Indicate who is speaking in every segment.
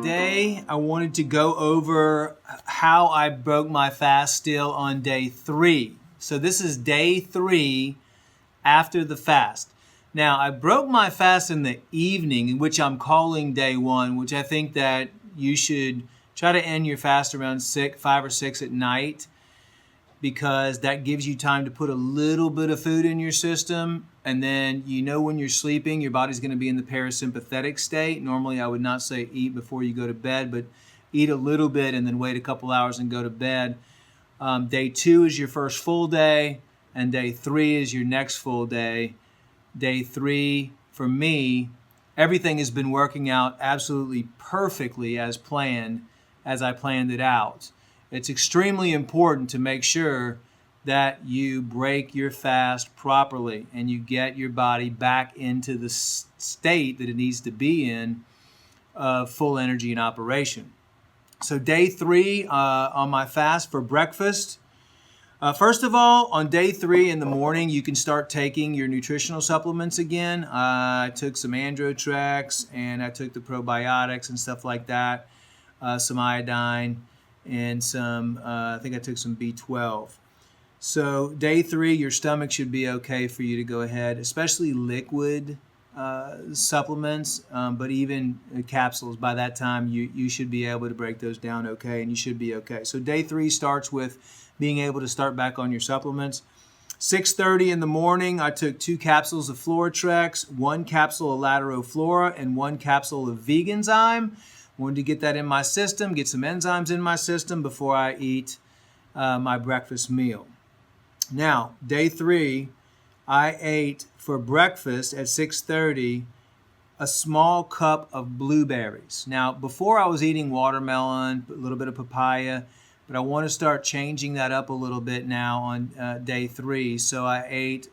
Speaker 1: Today, I wanted to go over how I broke my fast still on day 3. So this is day 3 after the fast. Now, I broke my fast in the evening, which I'm calling day 1, which I think that you should try to end your fast around 5 or 6 at night, because that gives you time to put a little bit of food in your system. And then when you're sleeping, your body's going to be in the parasympathetic state. Normally, I would not say eat before you go to bed, but eat a little bit and then wait a couple hours and go to bed. Day 2 is your first full day, and day 3 is your next full day. Day 3, for me, everything has been working out absolutely perfectly as I planned it out. It's extremely important to make sure that you break your fast properly and you get your body back into the state that it needs to be in of full energy and operation. So day 3 on my fast for breakfast. First of all, on day 3 in the morning, you can start taking your nutritional supplements again. I took some Androtrex and I took the probiotics and stuff like that, some iodine and some, I think I took some B12. So day 3, your stomach should be okay for you to go ahead, especially liquid supplements, but even capsules. By that time, you should be able to break those down okay, and you should be okay. So day 3 starts with being able to start back on your supplements. 6:30 in the morning, I took 2 capsules of Floratrex, 1 capsule of Lateroflora, and 1 capsule of Veganzyme. Wanted to get that in my system, get some enzymes in my system before I eat my breakfast meal. Now, day 3, I ate for breakfast at 6:30 a small cup of blueberries. Now, before I was eating watermelon, a little bit of papaya, but I want to start changing that up a little bit now on day 3. So I ate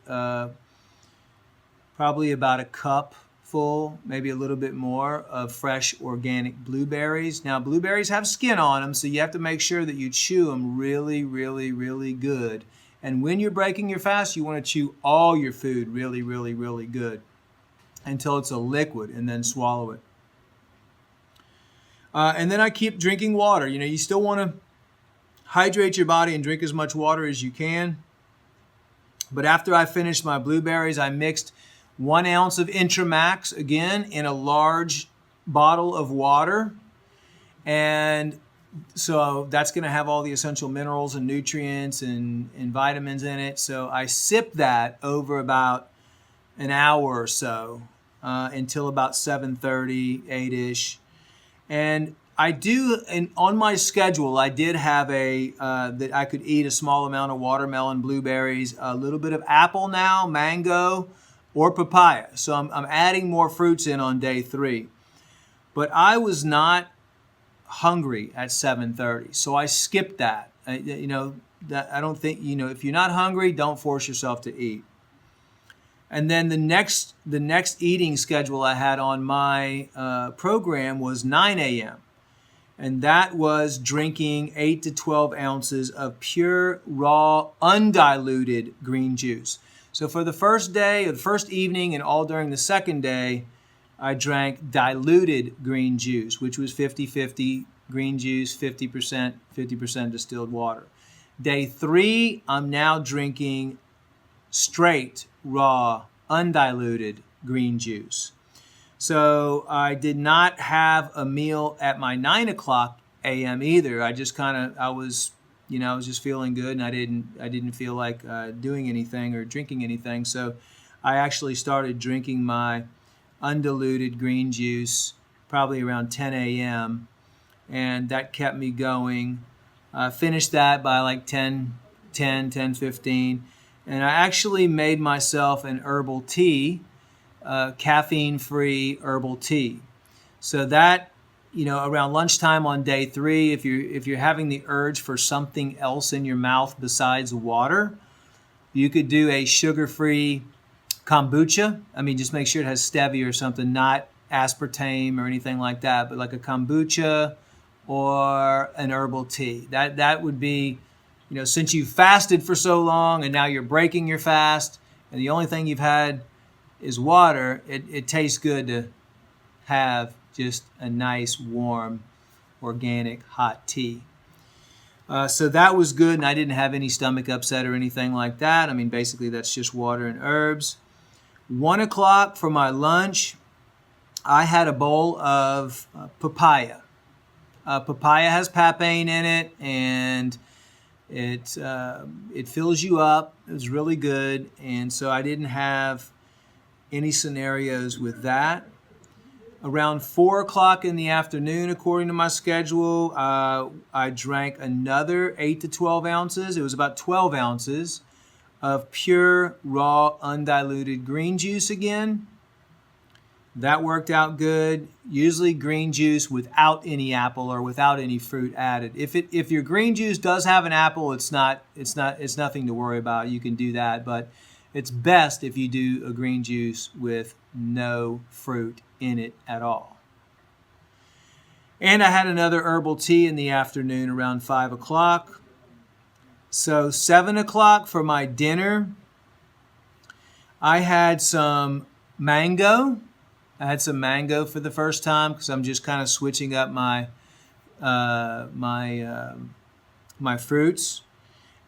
Speaker 1: probably about a cup full, maybe a little bit more, of fresh organic blueberries. Now, blueberries have skin on them, so you have to make sure that you chew them really, really, really good. And when you're breaking your fast, you want to chew all your food really, really, really good until it's a liquid, and then swallow it. And then I keep drinking water. You still want to hydrate your body and drink as much water as you can. But after I finished my blueberries, I mixed 1 ounce of Intramax, again, in a large bottle of water. And so that's going to have all the essential minerals and nutrients and vitamins in it. So I sip that over about an hour or so until about 7:30, 8-ish. And I do, on my schedule, I did have that I could eat a small amount of watermelon, blueberries, a little bit of apple now, mango, or papaya. So I'm adding more fruits in on day 3. But I was not hungry at 7:30, so I skipped that. I don't think, if you're not hungry, don't force yourself to eat. And then the next eating schedule I had on my program was 9 a.m. And that was drinking 8 to 12 ounces of pure, raw, undiluted green juice. So for the first day, or the first evening, and all during the second day, I drank diluted green juice, which was 50-50 green juice, 50% distilled water. Day 3, I'm now drinking straight, raw, undiluted green juice. So I did not have a meal at my 9 o'clock a.m. either. I was just feeling good, and I didn't feel like doing anything or drinking anything. So I actually started drinking my undiluted green juice probably around 10 a.m. and that kept me going. Finished that by like 10:15, and I actually made myself an herbal tea, caffeine-free herbal tea. So that, around lunchtime on day 3, if you're having the urge for something else in your mouth besides water, you could do a sugar-free kombucha. Just make sure it has stevia or something, not aspartame or anything like that, but like a kombucha or an herbal tea. That would be, since you've fasted for so long and now you're breaking your fast and the only thing you've had is water, it tastes good have just a nice, warm, organic, hot tea. So that was good, and I didn't have any stomach upset or anything like that. I mean, basically that's just water and herbs. 1 o'clock for my lunch, I had a bowl of papaya. Papaya has papain in it, and it fills you up. It was really good, and so I didn't have any scenarios with that. Around 4 o'clock in the afternoon, according to my schedule, I drank another 8 to 12 ounces. It was about 12 ounces of pure, raw, undiluted green juice again. That worked out good. Usually green juice without any apple or without any fruit added. If your green juice does have an apple, it's nothing to worry about. You can do that, but it's best if you do a green juice with no fruit in it at all. And I had another herbal tea in the afternoon around 5 o'clock. So 7 o'clock for my dinner, I had some mango. I had some mango for the first time because I'm just kind of switching up my fruits.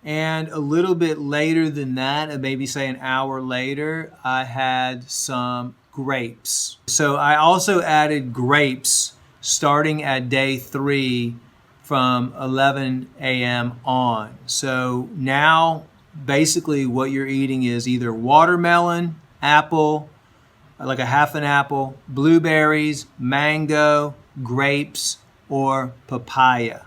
Speaker 1: And a little bit later than that, maybe say an hour later, I had some grapes. So I also added grapes starting at day 3 from 11 a.m. on. So now basically what you're eating is either watermelon, apple, like a half an apple, blueberries, mango, grapes, or papaya.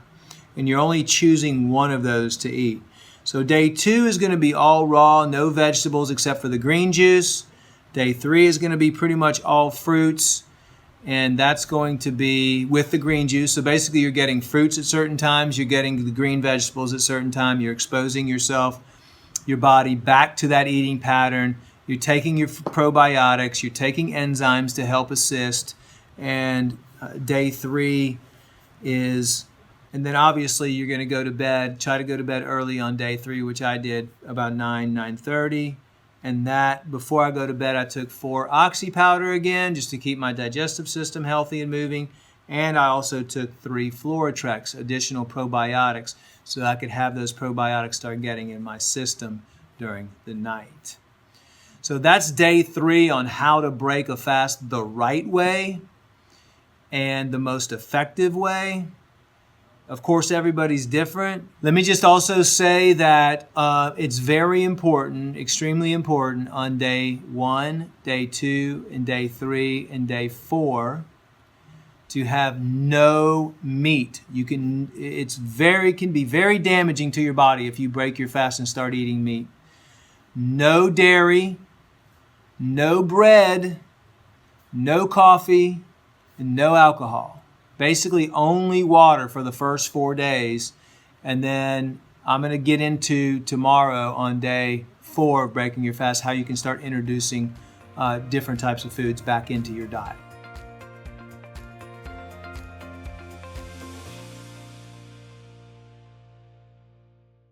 Speaker 1: And you're only choosing one of those to eat. So day 2 is going to be all raw, no vegetables except for the green juice. Day 3 is going to be pretty much all fruits, and that's going to be with the green juice. So basically you're getting fruits at certain times, you're getting the green vegetables at certain times, you're exposing yourself, your body back to that eating pattern. You're taking your probiotics, you're taking enzymes to help assist, and day 3 is, and then obviously you're going to go to bed, try to go to bed early on day 3, which I did about 9:30. And that, before I go to bed, I took 4 oxy powder again, just to keep my digestive system healthy and moving. And I also took 3 Floratrex, additional probiotics, so I could have those probiotics start getting in my system during the night. So that's day 3 on how to break a fast the right way and the most effective way. Of course, everybody's different. Let me just also say that it's very important, extremely important on day 1, day 2, and day 3, and day 4 to have no meat. Can be very damaging to your body if you break your fast and start eating meat. No dairy, no bread, no coffee, and no alcohol. Basically only water for the first 4 days, and then I'm going to get into tomorrow on day 4 of breaking your fast how you can start introducing different types of foods back into your diet.